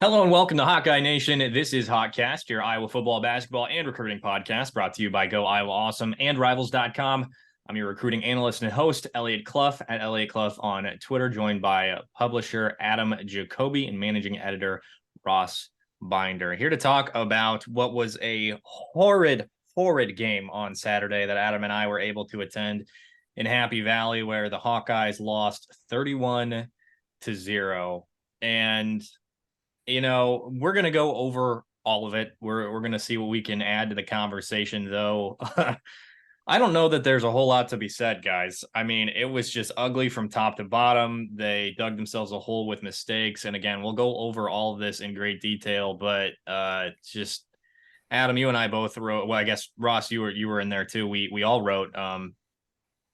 Hello and welcome to Hawkeye Nation. This is Hawkcast, your Iowa football, basketball, and recruiting podcast brought to you by Go Iowa Awesome and Rivals.com. I'm your recruiting analyst and host, Eliot Clough, at Eliot Clough on Twitter, joined by publisher Adam Jacoby and managing editor Ross Binder. Here to talk about what was a horrid game on Saturday that Adam and I were able to attend in Happy Valley, where the Hawkeyes lost 31-0. And we're going to go over all of it. We're going to see what we can add to the conversation, though. I don't know that there's a whole lot to be said, guys. I mean, it was just ugly from top to bottom. They dug themselves a hole with mistakes. And again, we'll go over all of this in great detail, but just Adam, you and I both wrote, well, I guess Ross, you were in there too. We all wrote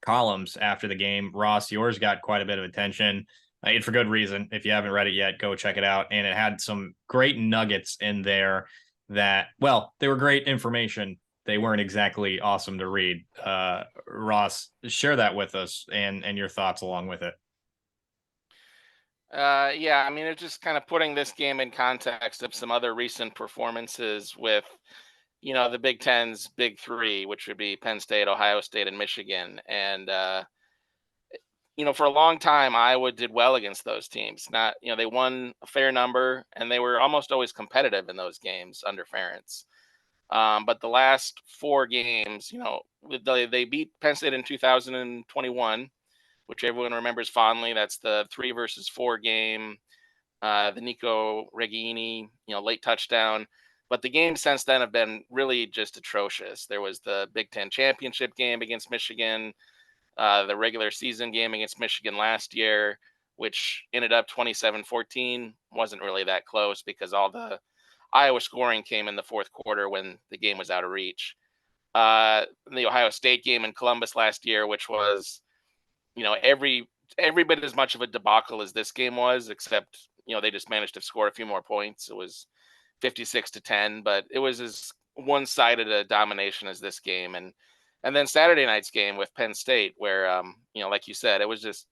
columns after the game. Ross, yours got quite a bit of attention. And for good reason. If you haven't read it yet, go check it out. And it had some great nuggets in there that, well, they were great information. They weren't exactly awesome to read. Ross, share that with us and your thoughts along with it. Yeah, I mean, it's just kind of putting this game in context of some other recent performances with, the Big Ten's big three, which would be Penn State, Ohio State, and Michigan. And, for a long time, Iowa did well against those teams. They won a fair number, and they were almost always competitive in those games under Ferentz. But the last four games, they beat Penn State in 2021, which everyone remembers fondly. That's the 3-4 game, the Nico Reggini, late touchdown. But the games since then have been really just atrocious. There was the Big Ten championship game against Michigan, the regular season game against Michigan last year, which ended up 27-14, wasn't really that close because all the Iowa scoring came in the fourth quarter when the game was out of reach. The Ohio State game in Columbus last year, which was, every bit as much of a debacle as this game was, except, they just managed to score a few more points. It was 56-10, but it was as one-sided a domination as this game. And then Saturday night's game with Penn State, where, like you said, it was just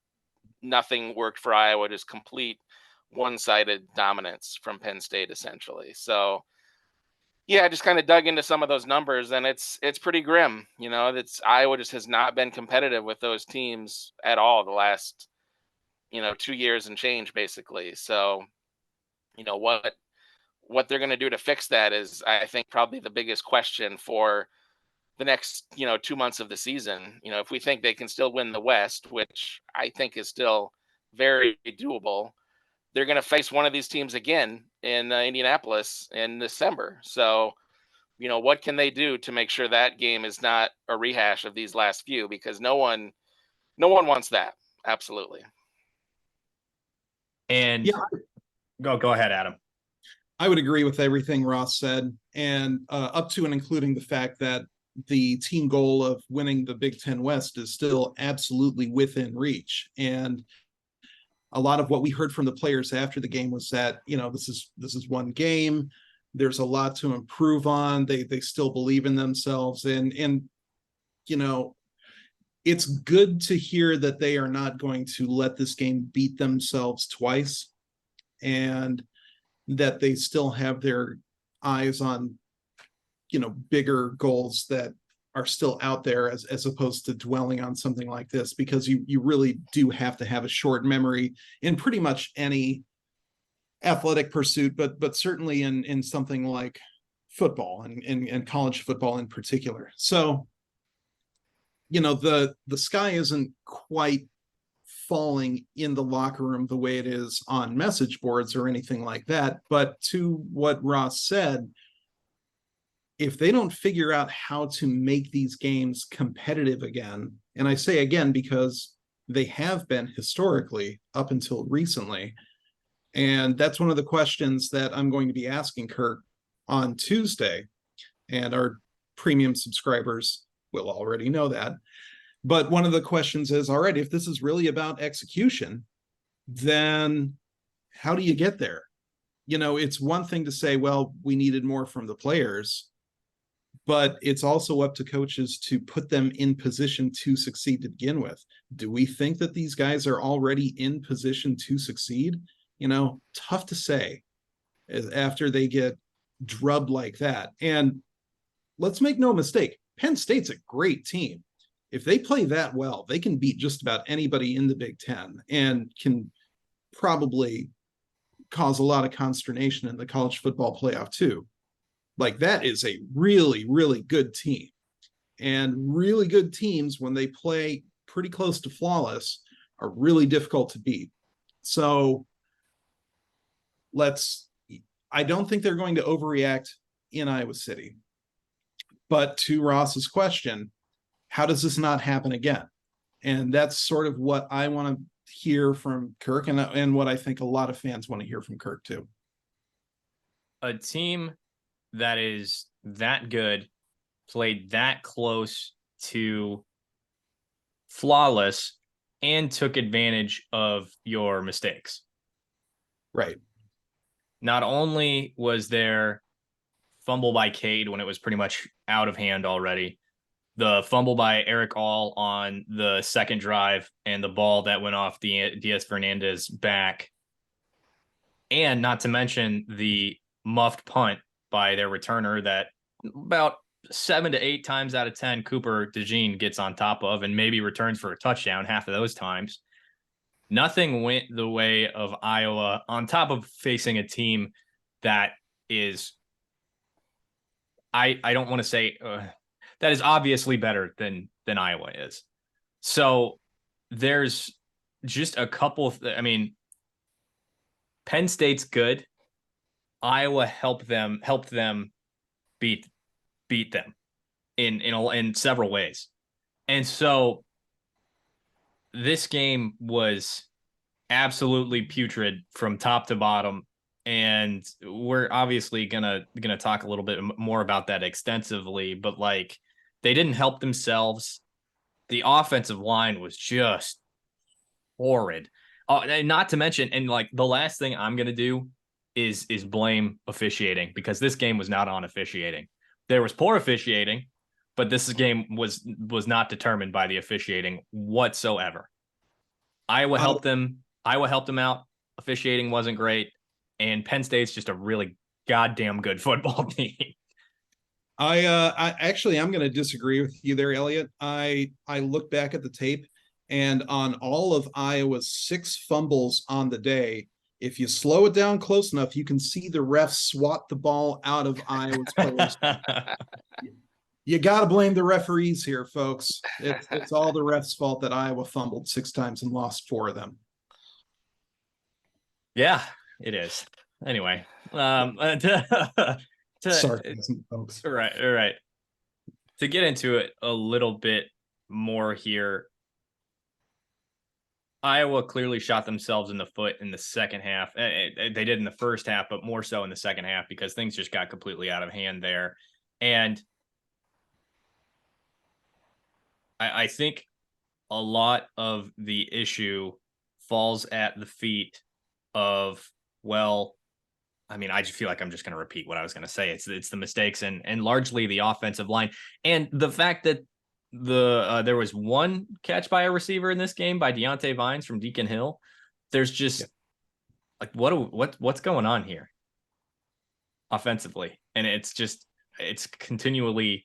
nothing worked for Iowa, just complete one-sided dominance from Penn State, essentially. So, yeah, I just kind of dug into some of those numbers, and it's pretty grim. Iowa just has not been competitive with those teams at all the last, 2 years and change, basically. So, what they're going to do to fix that is, I think, probably the biggest question for the next 2 months of the season. If we think they can still win the West, which I think is still very doable, they're going to face one of these teams again in Indianapolis in December. So what can they do to make sure that game is not a rehash of these last few, because no one wants that. Absolutely. And yeah, go ahead, Adam. I would agree with everything Ross said, and up to and including the fact that the team goal of winning the Big Ten West is still absolutely within reach. And a lot of what we heard from the players after the game was that, this is one game. There's a lot to improve on. They still believe in themselves. And it's good to hear that they are not going to let this game beat themselves twice, and that they still have their eyes on bigger goals that are still out there, as opposed to dwelling on something like this, because you really do have to have a short memory in pretty much any athletic pursuit, but certainly in something like football and college football in particular. So, the sky isn't quite falling in the locker room the way it is on message boards or anything like that. But to what Ross said, if they don't figure out how to make these games competitive again, and I say again because they have been historically up until recently, and that's one of the questions that I'm going to be asking Kirk on Tuesday, and our premium subscribers will already know that. But one of the questions is, all right, if this is really about execution, then how do you get there? It's one thing to say, well, we needed more from the players, but it's also up to coaches to put them in position to succeed to begin with. Do we think that these guys are already in position to succeed? Tough to say. after they get drubbed like that. And let's make no mistake, Penn State's a great team. If they play that well, they can beat just about anybody in the Big Ten and can probably cause a lot of consternation in the college football playoff too. Like, that is a really, really good team. And really good teams, when they play pretty close to flawless, are really difficult to beat. So I don't think they're going to overreact in Iowa City. But to Ross's question, how does this not happen again? And that's sort of what I want to hear from Kirk, and what I think a lot of fans want to hear from Kirk too. A team that is that good, played that close to flawless, and took advantage of your mistakes. Right. Not only was there fumble by Cade when it was pretty much out of hand already, the fumble by Eric All on the second drive, and the ball that went off Diaz Fernandez's back, and not to mention the muffed punt by their returner that about 7 to 8 times out of 10 Cooper DeJean gets on top of and maybe returns for a touchdown half of those times. Nothing went the way of Iowa, on top of facing a team that is, I don't want to say that is obviously better than Iowa is. So there's just a couple. I mean, Penn State's good. Iowa helped them beat them in several ways. And so this game was absolutely putrid from top to bottom. And we're obviously gonna talk a little bit more about that extensively, but like, they didn't help themselves. The offensive line was just horrid. And not to mention, and like, the last thing I'm gonna do is blame officiating, because this game was not on officiating. There was poor officiating, but this game was not determined by the officiating whatsoever. Iowa helped them. Iowa helped them out. Officiating wasn't great, and Penn State's just a really goddamn good football team. I actually, I'm going to disagree with you there, Eliot. I look back at the tape, and on all of Iowa's 6 fumbles on the day, if you slow it down close enough, you can see the refs swat the ball out of Iowa's players. You got to blame the referees here, folks. It's all the refs' fault that Iowa fumbled 6 times and lost 4 of them. Yeah, it is. Anyway, sarcasm, folks. Right. To get into it a little bit more here, Iowa clearly shot themselves in the foot in the second half. They did in the first half, but more so in the second half, because things just got completely out of hand there. And I think a lot of the issue falls at the feet of, well, I mean, I just feel like I'm just going to repeat what I was going to say. It's the mistakes and largely the offensive line, and the fact that there was one catch by a receiver in this game by Deontay Vines from Deacon Hill. There's just like, what's going on here offensively, and it's continually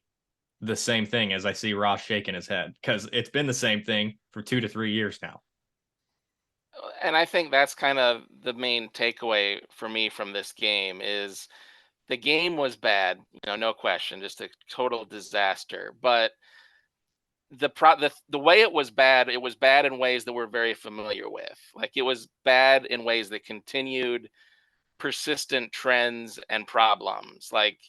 the same thing, as I see Ross shaking his head, because it's been the same thing for 2 to 3 years now. And I think that's kind of the main takeaway for me from this game is the game was bad, no question, just a total disaster. But the way it was bad in ways that we're very familiar with. Like, it was bad in ways that continued persistent trends and problems. Like,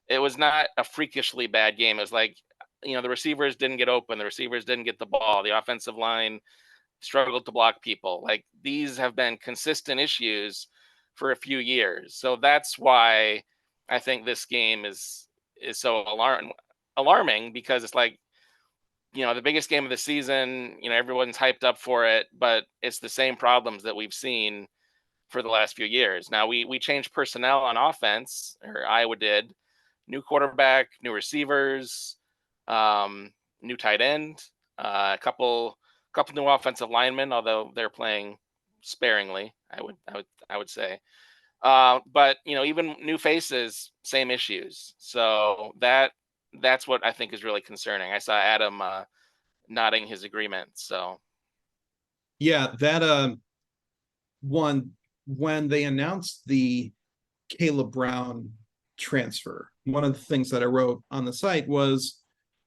it was not a freakishly bad game. It was like, the receivers didn't get open, the receivers didn't get the ball, the offensive line struggled to block people. Like, these have been consistent issues for a few years. So that's why I think this game is so alarming, because it's like, the biggest game of the season, everyone's hyped up for it, but it's the same problems that we've seen for the last few years. Now we changed personnel on offense, or Iowa did. New quarterback, new receivers, new tight end, a couple new offensive linemen, although they're playing sparingly, I would say. But even new faces, same issues. So that's what I think is really concerning. I saw Adam nodding his agreement. So Yeah, that one, when they announced the Caleb Brown transfer, one of the things that I wrote on the site was,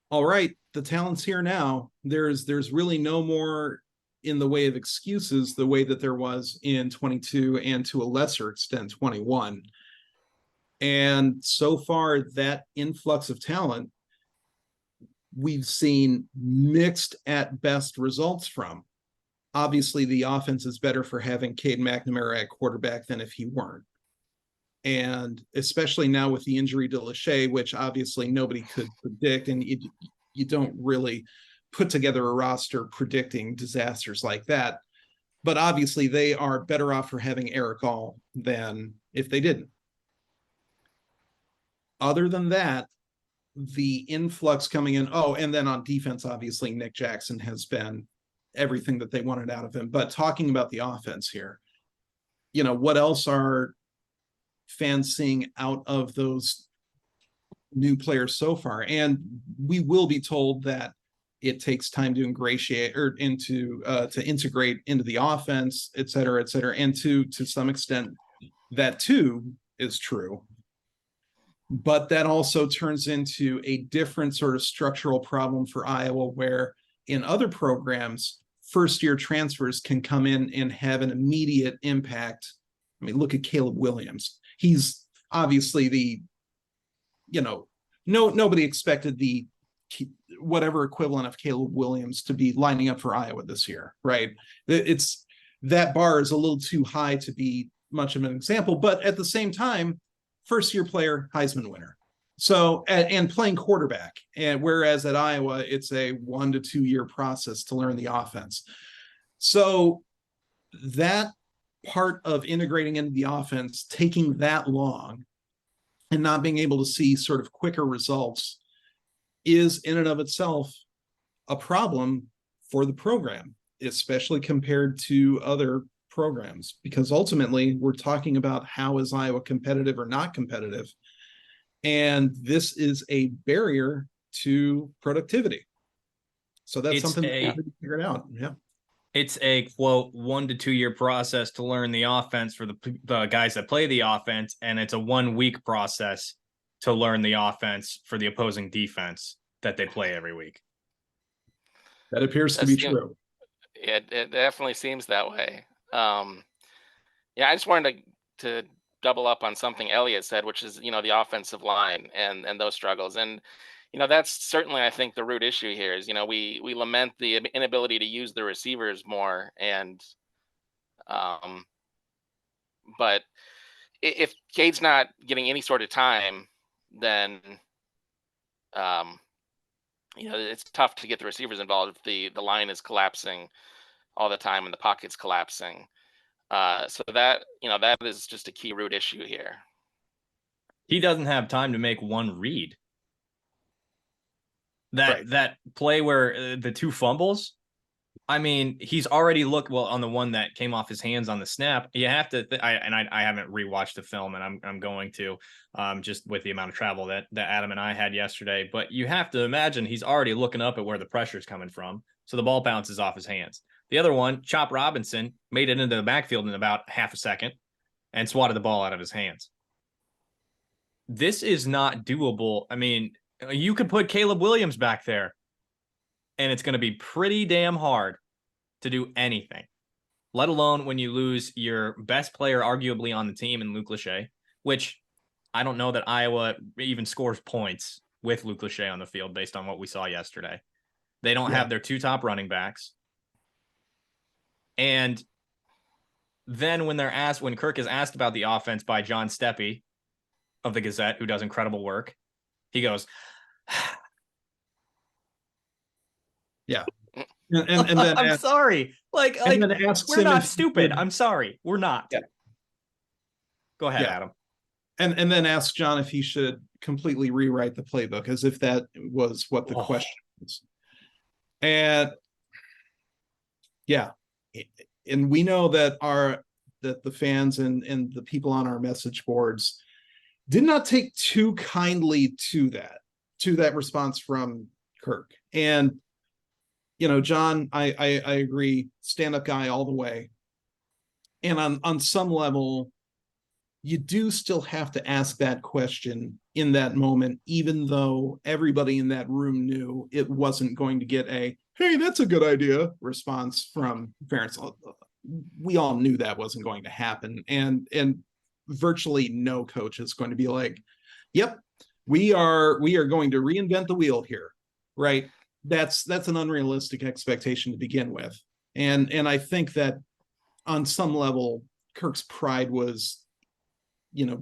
all right, the talent's here now. There's really no more in the way of excuses the way that there was in 22 and to a lesser extent 21. And so far, that influx of talent, we've seen mixed at best results from. Obviously, the offense is better for having Cade McNamara at quarterback than if he weren't. And especially now with the injury to Lachey, which obviously nobody could predict, and you don't really put together a roster predicting disasters like that. But obviously, they are better off for having Eric All than if they didn't. Other than that, the influx coming in, oh, and then on defense, obviously, Nick Jackson has been everything that they wanted out of him. But talking about the offense here, what else are fans seeing out of those new players so far? And we will be told that it takes time to ingratiate or to integrate into the offense, et cetera, et cetera. And to some extent, that too is true. But that also turns into a different sort of structural problem for Iowa, where in other programs, first-year transfers can come in and have an immediate impact. I mean, look at Caleb Williams. He's obviously nobody expected the whatever equivalent of Caleb Williams to be lining up for Iowa this year, right? It's that bar is a little too high to be much of an example, but at the same time, first-year player, Heisman winner. So, and playing quarterback. And whereas at Iowa, it's a 1 to 2 year process to learn the offense. So that part of integrating into the offense, taking that long and not being able to see sort of quicker results is in and of itself a problem for the program, especially compared to other programs, because ultimately we're talking about how is Iowa competitive or not competitive. And this is a barrier to productivity. So that's something that we have to figure it out. Yeah. It's a quote 1 to 2 year process to learn the offense for the guys that play the offense, and it's a 1 week process to learn the offense for the opposing defense that they play every week. That appears to be true. It definitely seems that way. I just wanted to double up on something Eliot said, which is the offensive line and those struggles. And that's certainly, I think, the root issue here is we lament the inability to use the receivers more, and but if Cade's not getting any sort of time, then it's tough to get the receivers involved if the line is collapsing all the time and the pocket's collapsing. So that that is just a key root issue here. He doesn't have time to make one read. That play where the 2 fumbles, I mean, he's already looked well on the one that came off his hands on the snap. You have to, I haven't rewatched the film, and I'm going to, just with the amount of travel that Adam and I had yesterday. But you have to imagine he's already looking up at where the pressure is coming from, so the ball bounces off his hands. The other one, Chop Robinson, made it into the backfield in about half a second and swatted the ball out of his hands. This is not doable. I mean, you could put Caleb Williams back there, and it's going to be pretty damn hard to do anything, let alone when you lose your best player arguably on the team in Luke Lachey, which I don't know that Iowa even scores points with Luke Lachey on the field based on what we saw yesterday. They don't have their 2 top running backs. And then when Kirk is asked about the offense by John Steppe of the Gazette, who does incredible work, he goes, yeah. And then I'm sorry. Like we're not stupid. I'm sorry. We're not. Yeah. Go ahead, Adam. And then ask John if he should completely rewrite the playbook, as if that was what the question was. And yeah. And we know that that the fans and the people on our message boards did not take too kindly to that response from Kirk. And John, I agree, stand-up guy all the way. And on some level, you do still have to ask that question in that moment, even though everybody in that room knew it wasn't going to get a, hey, that's a good idea response from Ferentz. We all knew that wasn't going to happen. And virtually no coach is going to be like, yep, we are going to reinvent the wheel here, right? That's an unrealistic expectation to begin with. And I think that on some level, Kirk's pride was,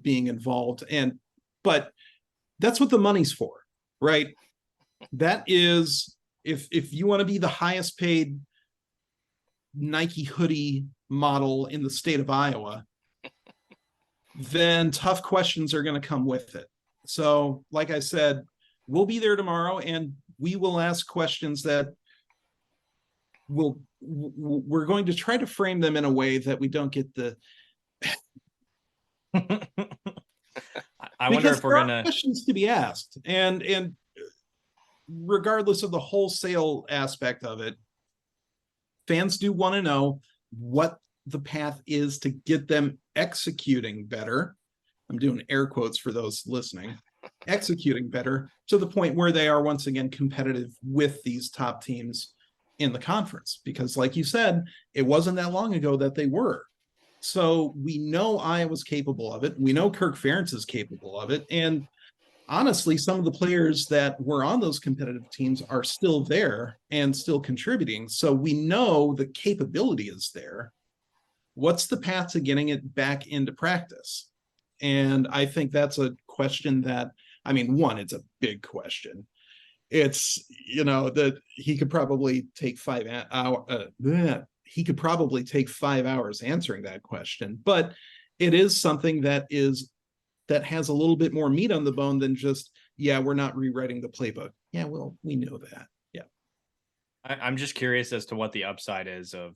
being involved. But that's what the money's for, right? That is, if you want to be the highest paid Nike hoodie model in the state of Iowa, then tough questions are going to come with it. So, like I said, we'll be there tomorrow and we will ask questions that we're going to try to frame them in a way that we don't get the I wonder if we're gonna questions to be asked, and regardless of the wholesale aspect of it, fans do want to know what the path is to get them executing better. I'm doing air quotes for those listening. Executing better to the point where they are once again competitive with these top teams in the conference, because like you said, it wasn't that long ago that they were. So we know Iowa's capable of it. We know Kirk Ferentz is capable of it. And honestly, some of the players that were on those competitive teams are still there and still contributing. So we know the capability is there. What's the path to getting it back into practice? And I think that's a question that, one, it's a big question. It's, that he could probably take 5 hours. He could probably take 5 hours answering that question, but it is something that has a little bit more meat on the bone than just, yeah, we're not rewriting the playbook. Yeah, well, we know that. Yeah. I'm just curious as to what the upside is of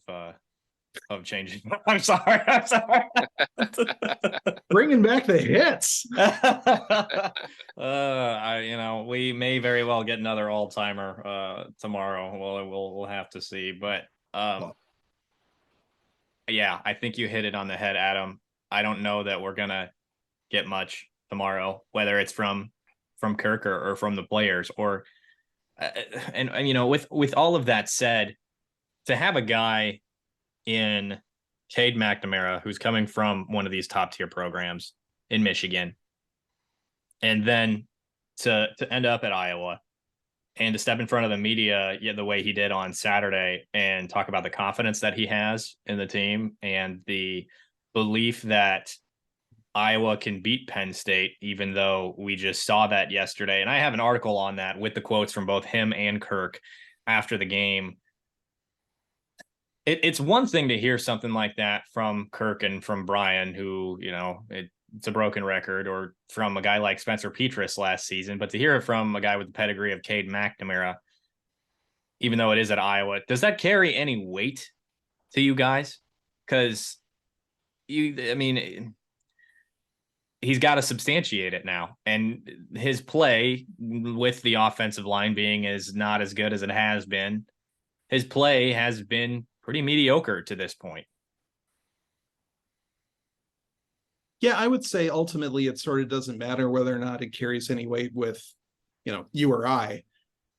changing. I'm sorry. Bringing back the hits. We may very well get another all-timer tomorrow. We'll have to see, but yeah, I think you hit it on the head, Adam. I don't know that we're gonna get much tomorrow, whether it's from Kirk or from the players, or and with all of that said, to have a guy in Cade McNamara who's coming from one of these top tier programs in Michigan, and then to end up at Iowa and to step in front of the media the way he did on Saturday and talk about the confidence that he has in the team and the belief that Iowa can beat Penn State, even though we just saw that yesterday. And I have an article on that with the quotes from both him and Kirk after the game. It's one thing to hear something like that from Kirk and from Brian, who, it's a broken record, or from a guy like Spencer Petras last season, but to hear it from a guy with the pedigree of Cade McNamara, even though it is at Iowa, does that carry any weight to you guys? Because he's got to substantiate it now. And his play, with the offensive line being not as good as it has been, his play has been pretty mediocre to this point. Yeah, I would say ultimately it sort of doesn't matter whether or not it carries any weight with, you or I.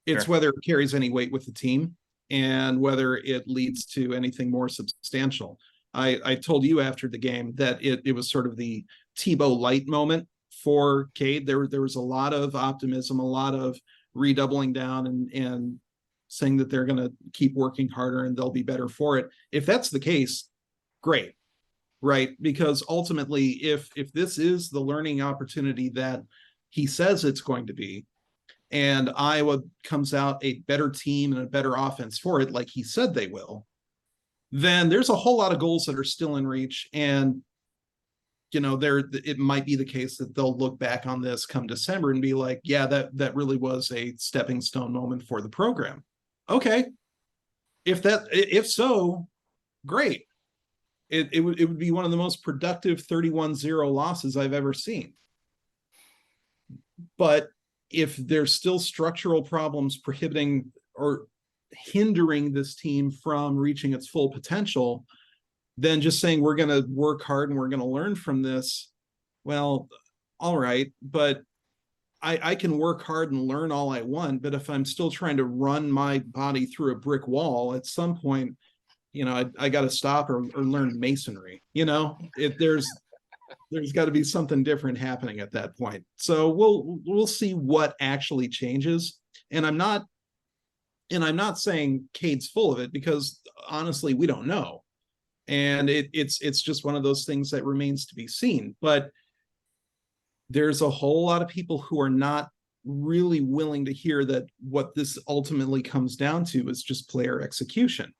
It's Sure. whether it carries any weight with the team and whether it leads to anything more substantial. I told you after the game that it was sort of the Tebow light moment for Cade. There was a lot of optimism, a lot of redoubling down and saying that they're going to keep working harder and they'll be better for it. If that's the case, great. Right? Because ultimately, if this is the learning opportunity that he says it's going to be, and Iowa comes out a better team and a better offense for it, like he said they will, then there's a whole lot of goals that are still in reach. And, it might be the case that they'll look back on this come December and be like, yeah, that really was a stepping stone moment for the program. Okay. If so, great. it would be one of the most productive 31-0 losses I've ever seen. But if there's still structural problems prohibiting or hindering this team from reaching its full potential, then just saying we're going to work hard and we're going to learn from this, well, all right, but I can work hard and learn all I want, but if I'm still trying to run my body through a brick wall, at some point, I got to stop or learn masonry. There's got to be something different happening at that point. So we'll see what actually changes. And I'm not saying Cade's full of it, because honestly, we don't know. And it's just one of those things that remains to be seen. But there's a whole lot of people who are not really willing to hear that what this ultimately comes down to is just player execution.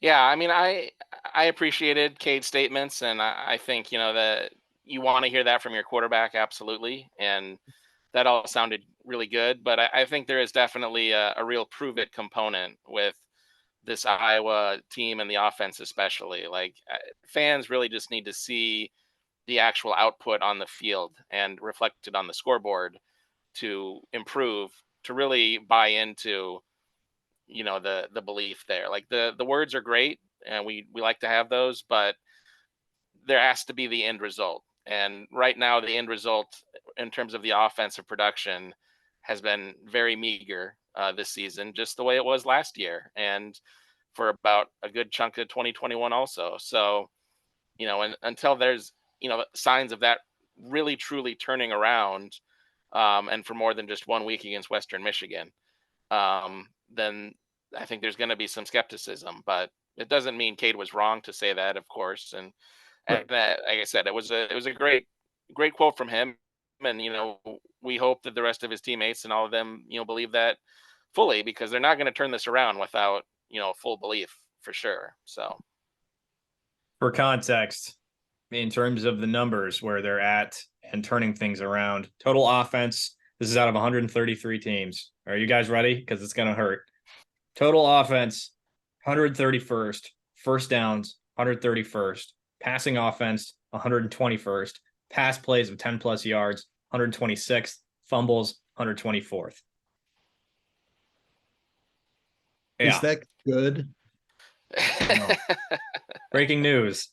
Yeah, I mean, I appreciated Cade's statements, and I think that you want to hear that from your quarterback, absolutely, and that all sounded really good. But I think there is definitely a real prove it component with this Iowa team and the offense, especially. Like, fans really just need to see the actual output on the field and reflected on the scoreboard to improve, to really buy into the belief there. Like, the words are great and we like to have those, but there has to be the end result. And right now, the end result in terms of the offensive production has been very meager this season, just the way it was last year, and for about a good chunk of 2021 also. So, and until there's signs of that really truly turning around, and for more than just 1 week against Western Michigan, then I think there's going to be some skepticism. But it doesn't mean Cade was wrong to say that, of course. And Right. that, like I said, it was a great quote from him. And we hope that the rest of his teammates and all of them believe that fully, because they're not going to turn this around without full belief, for sure. So, For context, in terms of the numbers where they're at and turning things around, total offense, this is out of 133 teams. Are you guys ready? Because it's going to hurt. Total offense, 131st. First downs, 131st. Passing offense, 121st. Pass plays of 10 plus yards, 126th. Fumbles, 124th. Yeah. Is that good? No. Breaking news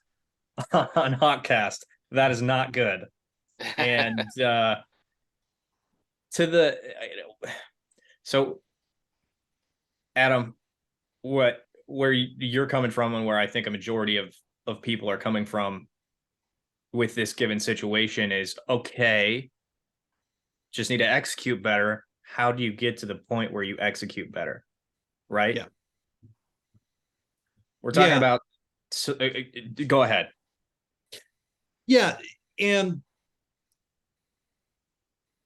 on Hawkcast. That is not good. And so Adam, where you're coming from and where I think a majority of people are coming from with this given situation is, okay, just need to execute better. How do you get to the point where you execute better? Right? Yeah. We're talking about, so, go ahead. Yeah. And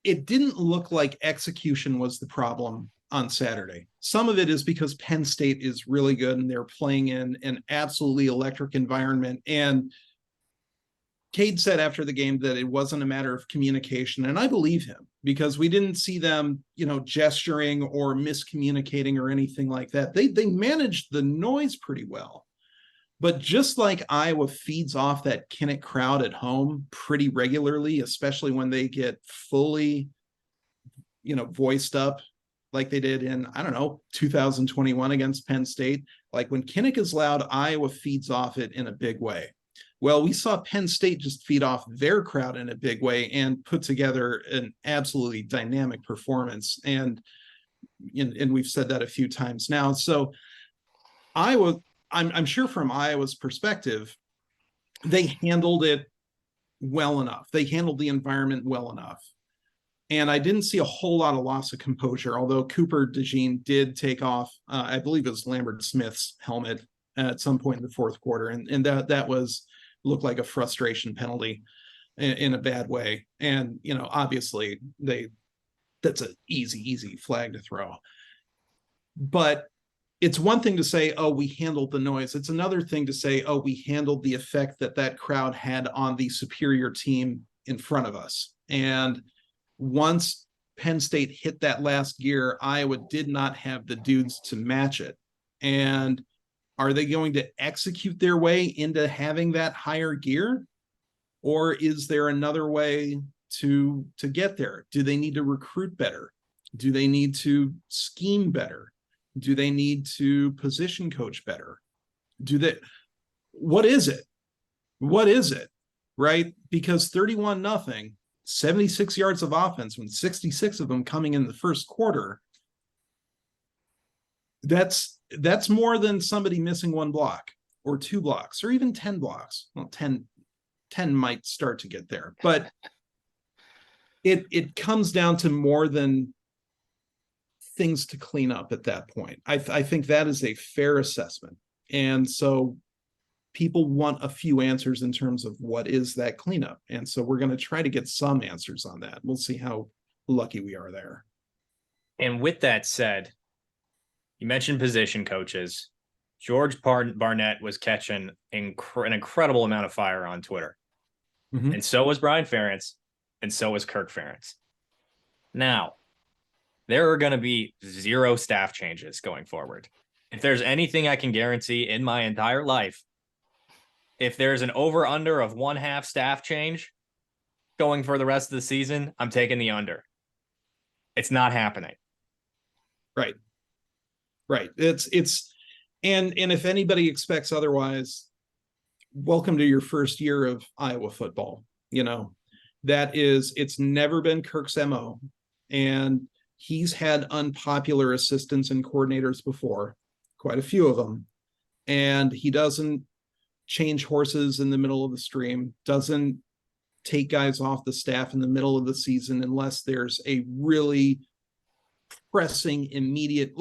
it didn't look like execution was the problem on Saturday. Some of it is because Penn State is really good and they're playing in an absolutely electric environment. And Cade said after the game that it wasn't a matter of communication. And I believe him, because we didn't see them, gesturing or miscommunicating or anything like that. They managed the noise pretty well. But just like Iowa feeds off that Kinnick crowd at home pretty regularly, especially when they get fully, voiced up like they did in, 2021 against Penn State. Like, when Kinnick is loud, Iowa feeds off it in a big way. Well, we saw Penn State just feed off their crowd in a big way and put together an absolutely dynamic performance. And we've said that a few times now. So Iowa, I'm sure from Iowa's perspective, they handled it well enough. They handled the environment well enough. And I didn't see a whole lot of loss of composure, although Cooper DeJean did take off, I believe it was Lambert Smith's helmet at some point in the fourth quarter. And that looked like a frustration penalty in a bad way. And, obviously that's an easy flag to throw. But it's one thing to say, oh, we handled the noise. It's another thing to say, oh, we handled the effect that crowd had on the superior team in front of us. And once Penn State hit that last gear, Iowa did not have the dudes to match it. And Are they going to execute their way into having that higher gear? Or is there another way to get there? Do they need to recruit better? Do they need to scheme better? Do they need to position coach better? What is it? What is it? Right? Because 31-0, 76 yards of offense, with 66 of them coming in the first quarter, that's more than somebody missing one block or two blocks or even 10 blocks. Well, 10 might start to get there, but it comes down to more than things to clean up at that point. I think that is a fair assessment. And so people want a few answers in terms of what is that cleanup. And so we're going to try to get some answers on that. We'll see how lucky we are there. And with that said, you mentioned position coaches. George Barnett was catching an incredible amount of fire on Twitter. Mm-hmm. And so was Brian Ferentz, and so was Kirk Ferentz. Now, there are going to be 0 staff changes going forward. If there's anything I can guarantee in my entire life, if there's an over-under of 1/2 staff change going for the rest of the season, I'm taking the under. It's not happening. Right. And if anybody expects otherwise, welcome to your first year of Iowa football. It's never been Kirk's MO, and he's had unpopular assistants and coordinators before, quite a few of them, and he doesn't change horses in the middle of the stream, doesn't take guys off the staff in the middle of the season unless there's a really pressing immediate,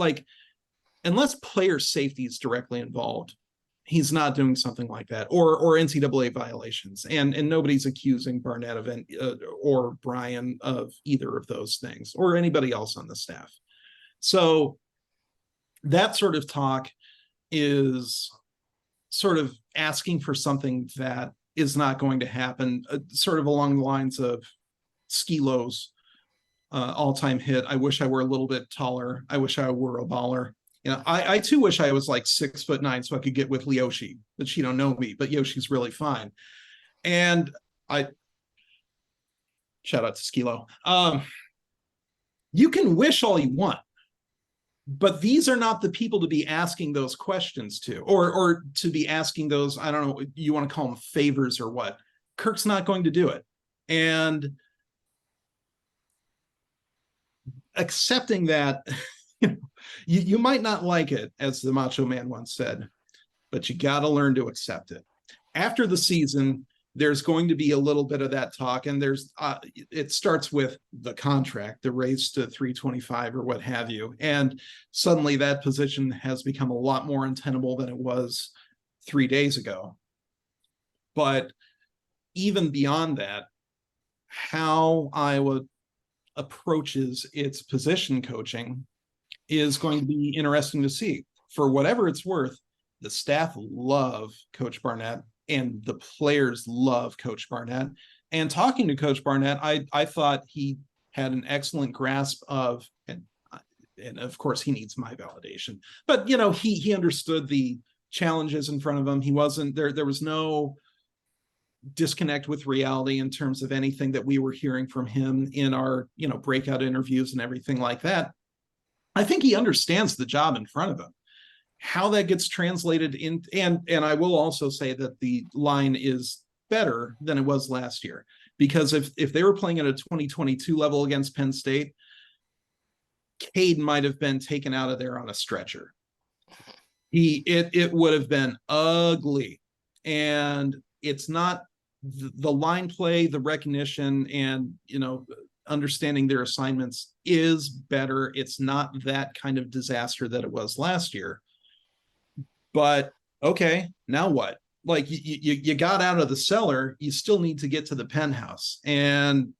unless player safety is directly involved. He's not doing something like that, or NCAA violations, and nobody's accusing Barnett of or Brian of either of those things, or anybody else on the staff. So that sort of talk is sort of asking for something that is not going to happen, sort of along the lines of Skilo's all-time hit. I wish I were a little bit taller. I wish I were a baller. I too wish I was like 6'9" so I could get with Leoshi, but she don't know me, but Yoshi's really fine. And shout out to Skilo. You can wish all you want, but these are not the people to be asking those questions to, or to be asking those, I don't know, you want to call them favors or what. Kirk's not going to do it. And accepting that, you might not like it, as the Macho Man once said, but you got to learn to accept it. After the season, there's going to be a little bit of that talk, and it starts with the contract, the raise to 325 or what have you, and suddenly that position has become a lot more untenable than it was 3 days ago. But even beyond that, how Iowa approaches its position coaching is going to be interesting to see. For whatever it's worth, the staff love Coach Barnett and the players love Coach Barnett. And talking to Coach Barnett, I thought he had an excellent grasp of, and of course he needs my validation, but he understood the challenges in front of him. He wasn't there was no disconnect with reality in terms of anything that we were hearing from him in our breakout interviews and everything like that. I think he understands the job in front of him. How that gets translated in, and I will also say that the line is better than it was last year, because if they were playing at a 2022 level against Penn State, Cade might have been taken out of there on a stretcher. It would have been ugly, and it's not the line play, the recognition, and understanding their assignments is better. It's not that kind of disaster that it was last year. But okay, now what? You got out of the cellar, you still need to get to the penthouse, and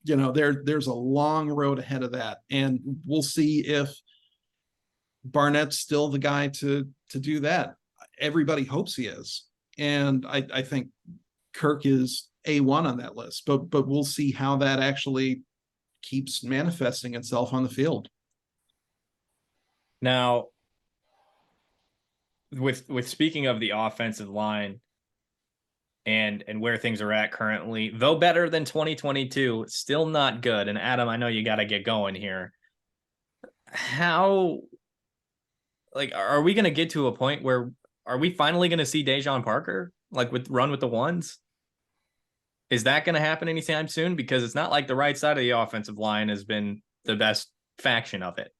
there's a long road ahead of that, and we'll see if Barnett's still the guy to do that. Everybody hopes he is, and I think Kirk is A1 on that list, but we'll see how that actually keeps manifesting itself on the field. Now, with speaking of the offensive line and where things are at currently, though better than 2022, still not good. And Adam, I know you got to get going here. How, like, are we going to get to a point where are we finally going to see Dejon Parker like run with the ones? Is that going to happen anytime soon? Because it's not like the right side of the offensive line has been the best faction of it.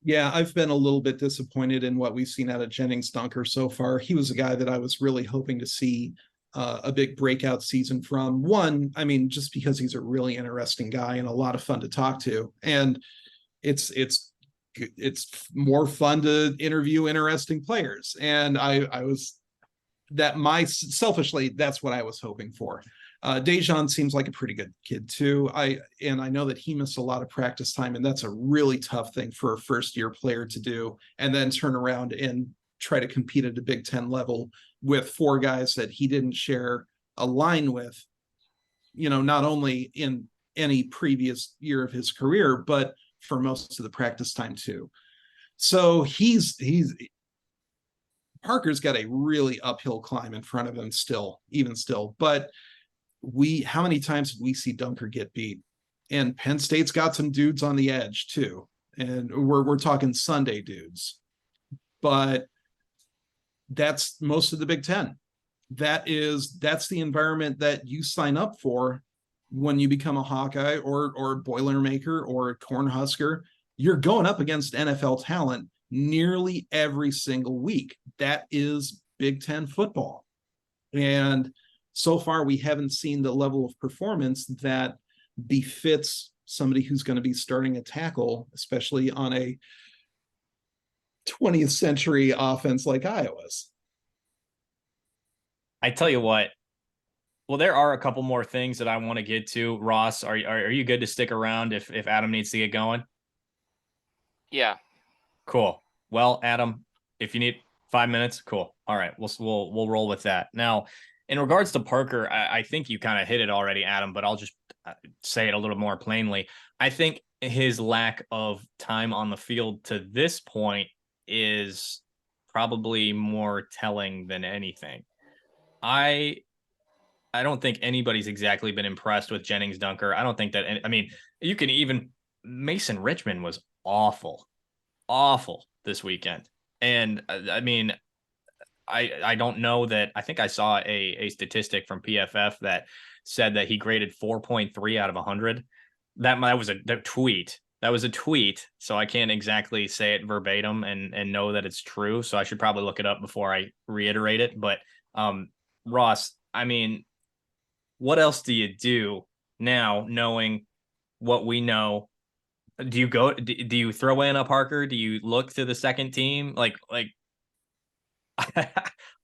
Yeah, I've been a little bit disappointed in what we've seen out of Jennings Dunker so far. He was a guy that I was really hoping to see a big breakout season from. One, I mean, just because he's a really interesting guy and a lot of fun to talk to, and it's more fun to interview interesting players. And I was selfishly, that's what I was hoping for. Dejon seems like a pretty good kid too. I know that he missed a lot of practice time, and that's a really tough thing for a first-year player to do, and then turn around and try to compete at a Big Ten level with 4 guys that he didn't share a line with, not only in any previous year of his career, but for most of the practice time too. So Parker's got a really uphill climb in front of him still, but how many times did we see Dunker get beat? And Penn State's got some dudes on the edge too. And we're talking Sunday dudes. But that's most of the Big Ten. That's the environment that you sign up for when you become a Hawkeye or Boilermaker or a Cornhusker. You're going up against NFL talent nearly every single week. That is Big Ten football. And so far, we haven't seen the level of performance that befits somebody who's going to be starting a tackle, especially on a 20th century offense like Iowa's. I tell you what, well, there are a couple more things that I want to get to. Ross, are you good to stick around if Adam needs to get going? Yeah. Cool. Well, Adam, if you need 5 minutes, cool. All right, we'll roll with that. Now, in regards to Parker, I think you kind of hit it already, Adam, but I'll just say it a little more plainly. I think his lack of time on the field to this point is probably more telling than anything. I don't think anybody's exactly been impressed with Jennings Dunker. I don't think that, I mean, you can even, Mason Richmond was awful this weekend. And I mean, I don't know that. I think I saw a statistic from PFF that said that he graded 4.3 out of 100. That was a tweet. That was a tweet. So I can't exactly say it verbatim and know that it's true. So I should probably look it up before I reiterate it. But Ross, I mean, what else do you do now, knowing what we know? Do you throw in a Parker? Do you look to the second team? Like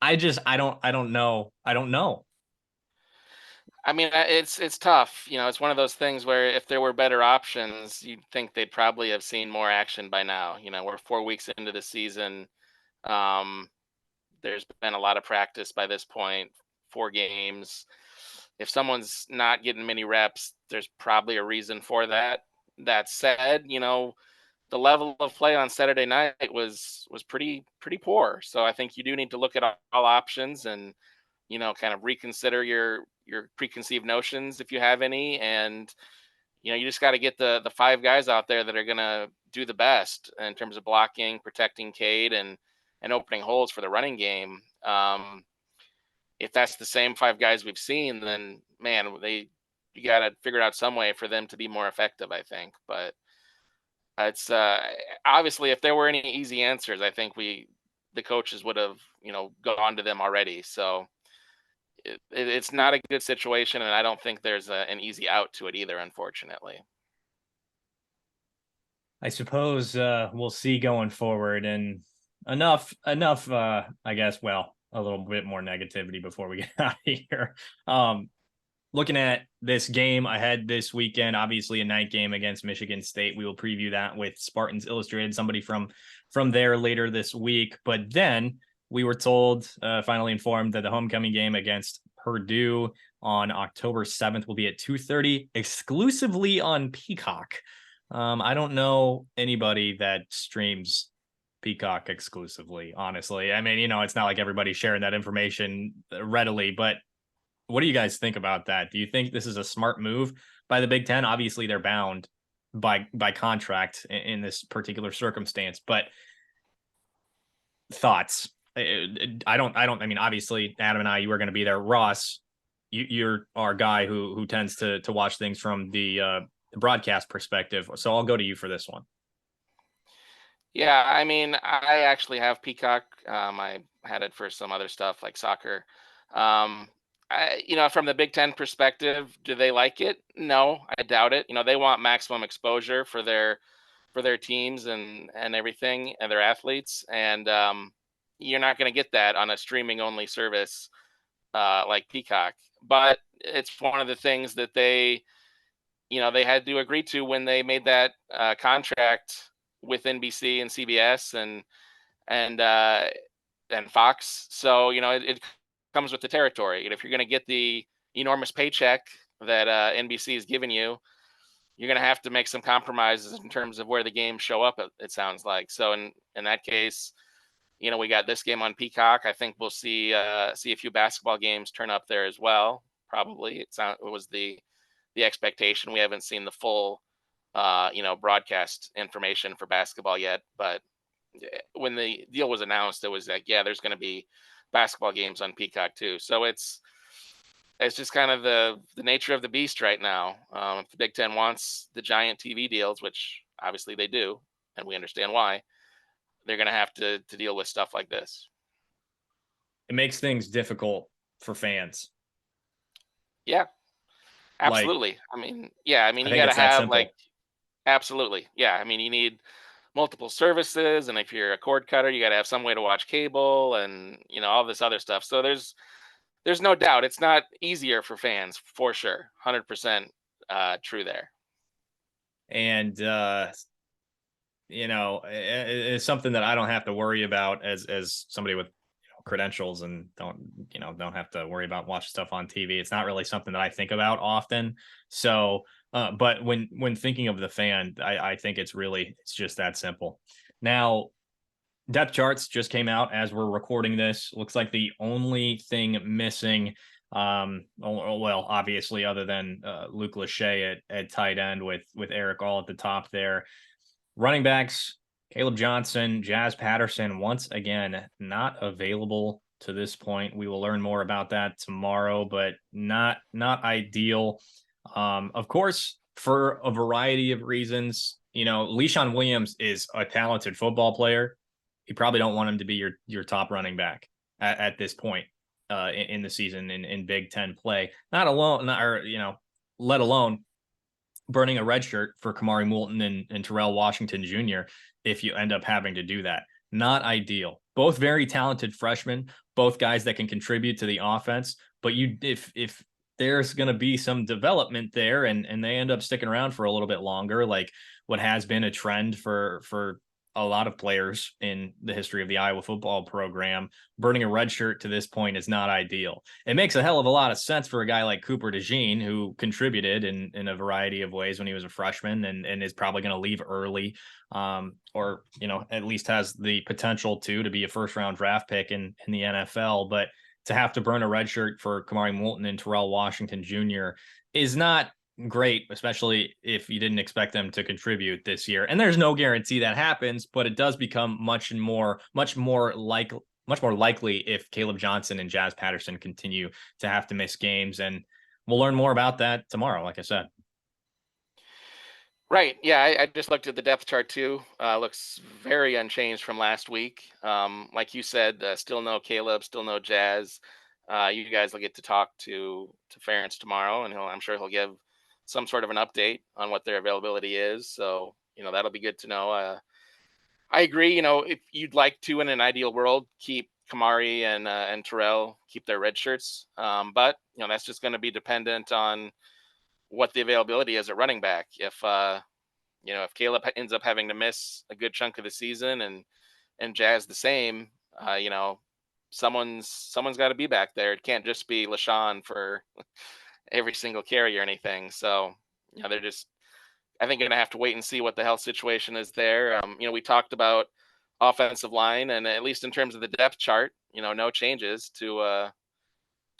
I don't know. I don't know. I mean, it's tough. It's one of those things where if there were better options, you'd think they'd probably have seen more action by now. We're 4 weeks into the season. There's been a lot of practice by this point, 4 games. If someone's not getting many reps, there's probably a reason for that. That said, the level of play on Saturday night was pretty poor. So I think you do need to look at all options and, kind of reconsider your preconceived notions if you have any. And, you just got to get the 5 guys out there that are going to do the best in terms of blocking, protecting Cade and opening holes for the running game. If that's the same 5 guys we've seen, then man, you got to figure out some way for them to be more effective, I think. But it's obviously, if there were any easy answers, I think the coaches would have, gone to them already. So it's not a good situation, and I don't think there's an easy out to it either, unfortunately. I suppose we'll see going forward, and enough. I guess. Well, a little bit more negativity before we get out of here. Looking at this game ahead this weekend, obviously a night game against Michigan State. We will preview that with Spartans Illustrated, somebody from there later this week. But then we were told, finally informed, that the homecoming game against Purdue on October 7th will be at 2:30 exclusively on Peacock. I don't know anybody that streams Peacock exclusively, honestly. I mean, it's not like everybody's sharing that information readily, but what do you guys think about that? Do you think this is a smart move by the Big Ten? Obviously, they're bound by contract in this particular circumstance, but thoughts? I mean, obviously, Adam and I, you were going to be there. Ross, you're our guy who tends to watch things from the broadcast perspective. So I'll go to you for this one. Yeah, I mean, I actually have Peacock. I had it for some other stuff like soccer. From the Big Ten perspective, do they like it? No, I doubt it. They want maximum exposure for their teams and everything and their athletes, and you're not going to get that on a streaming only service like Peacock. But it's one of the things that they had to agree to when they made that contract with NBC and CBS and Fox. So it comes with the territory. And if you're going to get the enormous paycheck that NBC is giving you, you're going to have to make some compromises in terms of where the games show up. It sounds like. So in that case, we got this game on Peacock. I think we'll see a few basketball games turn up there as well. Probably it was the expectation. We haven't seen the full broadcast information for basketball yet, but when the deal was announced, it was like, yeah, there's going to be basketball games on Peacock too. So it's just kind of the nature of the beast right now. If the Big Ten wants the giant TV deals, which obviously they do, and we understand why, they're going to have to deal with stuff like this. It makes things difficult for fans. Yeah, absolutely. You got to have absolutely. Yeah. I mean, you need multiple services, and if you're a cord cutter, you got to have some way to watch cable and, all this other stuff. So there's no doubt it's not easier for fans, for sure. 100% true there. And, it's something that I don't have to worry about as somebody with credentials and don't have to worry about watching stuff on TV. It's not really something that I think about often. So, but when thinking of the fan, I think it's just that simple. Now, depth charts just came out as we're recording this. Looks like the only thing missing, well, obviously, other than Luke Lachey at tight end with Eric All at the top there. Running backs, Caleb Johnson, Jazz Patterson, once again, not available to this point. We will learn more about that tomorrow, but not ideal. Of course, for a variety of reasons, Le'Shawn Williams is a talented football player. You probably don't want him to be your top running back at this point in the season in Big Ten play. Let alone burning a red shirt for Kamari Moulton and Terrell Washington Jr. if you end up having to do that. Not ideal. Both very talented freshmen, both guys that can contribute to the offense. But if there's going to be some development there and they end up sticking around for a little bit longer, like what has been a trend for a lot of players in the history of the Iowa football program, burning a red shirt to this point is not ideal. It makes a hell of a lot of sense for a guy like Cooper DeJean, who contributed in a variety of ways when he was a freshman and is probably going to leave early, or, at least has the potential to be a first-round draft pick in the NFL. But to have to burn a red shirt for Kamari Moulton and Terrell Washington Jr. is not great, especially if you didn't expect them to contribute this year. And there's no guarantee that happens, but it does become much more likely if Caleb Johnson and Jazz Patterson continue to have to miss games. And we'll learn more about that tomorrow, like I said. Right. Yeah, I just looked at the depth chart too. Looks very unchanged from last week. Like you said, still no Caleb, still no Jazz. You guys will get to talk to Ferentz tomorrow, and I'm sure he'll give some sort of an update on what their availability is. So, that'll be good to know. I agree. If you'd like to, in an ideal world, keep Kamari and Terrell, keep their red shirts. But, that's just going to be dependent on what the availability is at running back. If Caleb ends up having to miss a good chunk of the season and Jazz the same, someone's got to be back there. It can't just be LaShawn for every single carry or anything. So, they're just, I think, going to have to wait and see what the health situation is there. We talked about offensive line, and at least in terms of the depth chart, no changes to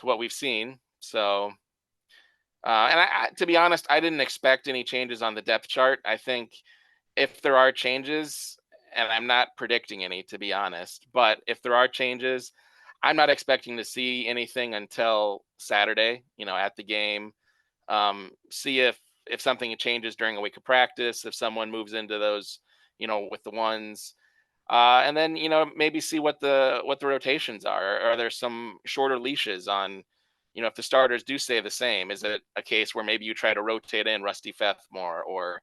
what we've seen. So, and to be honest, I didn't expect any changes on the depth chart. I think if there are changes, and I'm not predicting any, to be honest, but if there are changes, I'm not expecting to see anything until Saturday, at the game. See if something changes during a week of practice, if someone moves into those, with the ones, and then maybe see what the rotations are. Are there some shorter leashes on, if the starters do stay the same? Is it a case where maybe you try to rotate in Rusty Feth more, or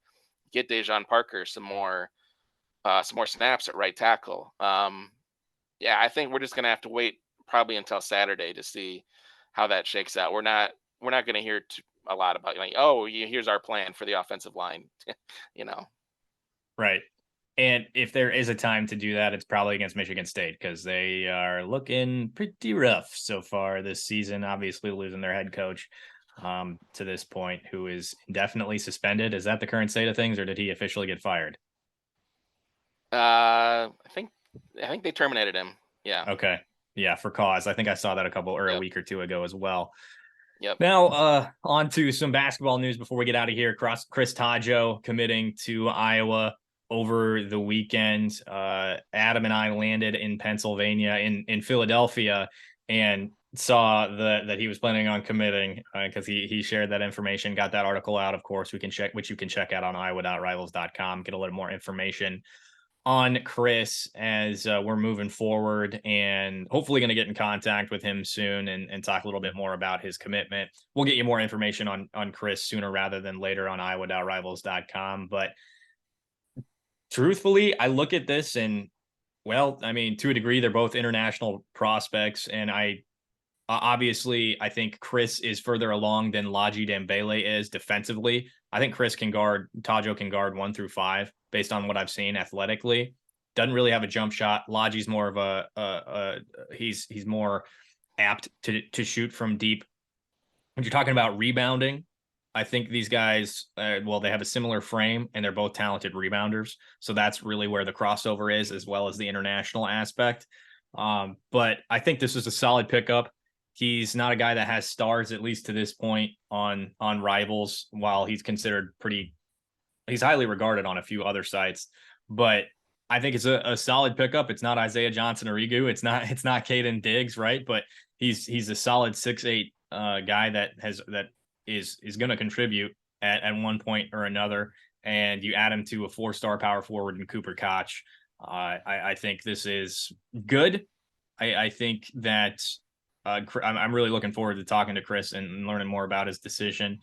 get Dejon Parker some more snaps at right tackle? Yeah, I think we're just gonna have to wait probably until Saturday to see how that shakes out. We're not gonna hear a lot about, like, oh, here's our plan for the offensive line. you know. Right. And if there is a time to do that, it's probably against Michigan State, because they are looking pretty rough so far this season. Obviously, losing their head coach to this point, who is indefinitely suspended. Is that the current state of things, or did he officially get fired? I think they terminated him. Yeah. Okay. Yeah, for cause. I think I saw that a Yep. week or two ago as well. Yep. Now, on to some basketball news before we get out of here. Chris Taggio committing to Iowa over the weekend. Adam and I landed in Pennsylvania, in Philadelphia, and saw that he was planning on committing, because he shared that information, got that article out. Of course, which you can check out on iowa.rivals.com, get a little more information on Chris as we're moving forward, and hopefully going to get in contact with him soon and talk a little bit more about his commitment. We'll get you more information on Chris sooner rather than later on iowa.rivals.com. But truthfully, I look at this and, well, I mean, to a degree, they're both international prospects. And obviously, I think Chris is further along than Laji Dembele is defensively. I think Taggio can guard 1 through 5 based on what I've seen athletically. Doesn't really have a jump shot. Laji's more of he's more apt to shoot from deep. When you're talking about rebounding, I think these guys, they have a similar frame and they're both talented rebounders. So that's really where the crossover is, as well as the international aspect. But I think this is a solid pickup. He's not a guy that has stars, at least to this point, on Rivals, while he's considered he's highly regarded on a few other sites. But I think it's a solid pickup. It's not Isaiah Johnson or Igu. It's not Caden Diggs, right? But he's a solid 6'8" guy that is going to contribute at one point or another. And you add him to a 4-star power forward in Cooper Koch. I think this is good. I think that I'm really looking forward to talking to Chris and learning more about his decision.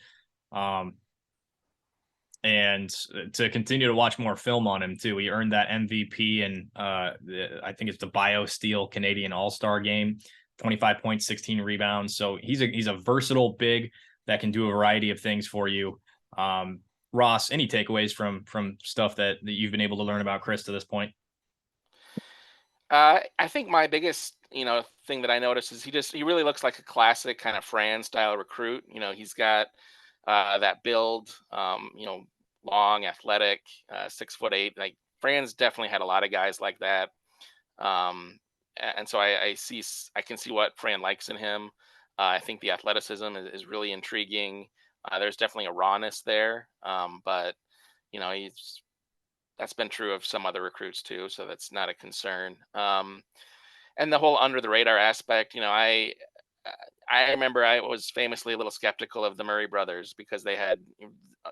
And to continue to watch more film on him too. He earned that MVP and I think it's the BioSteel Canadian All-Star game, 25 points, 16 rebounds. So he's a versatile big that can do a variety of things for you. Ross, any takeaways from stuff that you've been able to learn about Chris to this point? I think my biggest, thing that I noticed is he really looks like a classic kind of Fran style recruit. He's got that build, long, athletic, 6'8". Like, Fran's definitely had a lot of guys like that. And so I can see what Fran likes in him. I think the athleticism is really intriguing. There's definitely a rawness there, but that's been true of some other recruits too, so that's not a concern. And the whole under the radar aspect, I remember I was famously a little skeptical of the Murray brothers because they had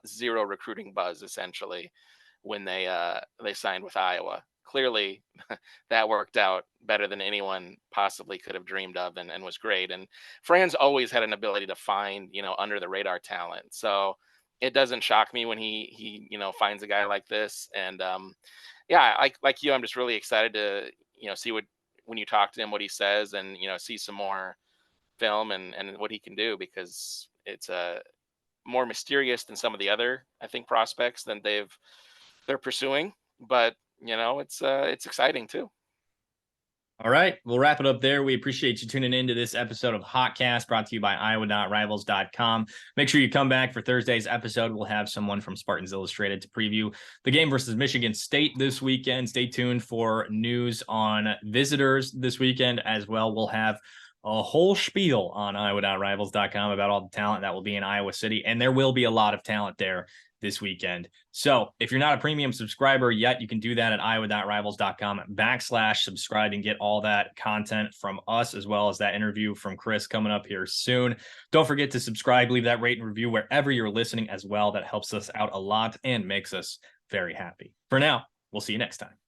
zero recruiting buzz essentially when they signed with Iowa. Clearly, that worked out better than anyone possibly could have dreamed of, and was great. And Fran's always had an ability to find under the radar talent, so it doesn't shock me when he finds a guy like this. And yeah, like you, I'm just really excited to see when you talk to him, what he says, and see some more film and what he can do, because it's more mysterious than some of the other, I think, prospects than they're pursuing. But it's exciting too. All right, we'll wrap it up there. We appreciate you tuning in to this episode of Hawkcast, brought to you by Iowa.Rivals.com. Make sure you come back for Thursday's episode. We'll have someone from Spartans Illustrated to preview the game versus Michigan State this weekend. Stay tuned for news on visitors this weekend as well. We'll have a whole spiel on Iowa.Rivals.com about all the talent that will be in Iowa City, and there will be a lot of talent there this weekend. So if you're not a premium subscriber yet, you can do that at Iowa.Rivals.com/subscribe and get all that content from us, as well as that interview from Chris coming up here soon. Don't forget to subscribe, leave that rate and review wherever you're listening as well. That helps us out a lot and makes us very happy. For now, we'll see you next time.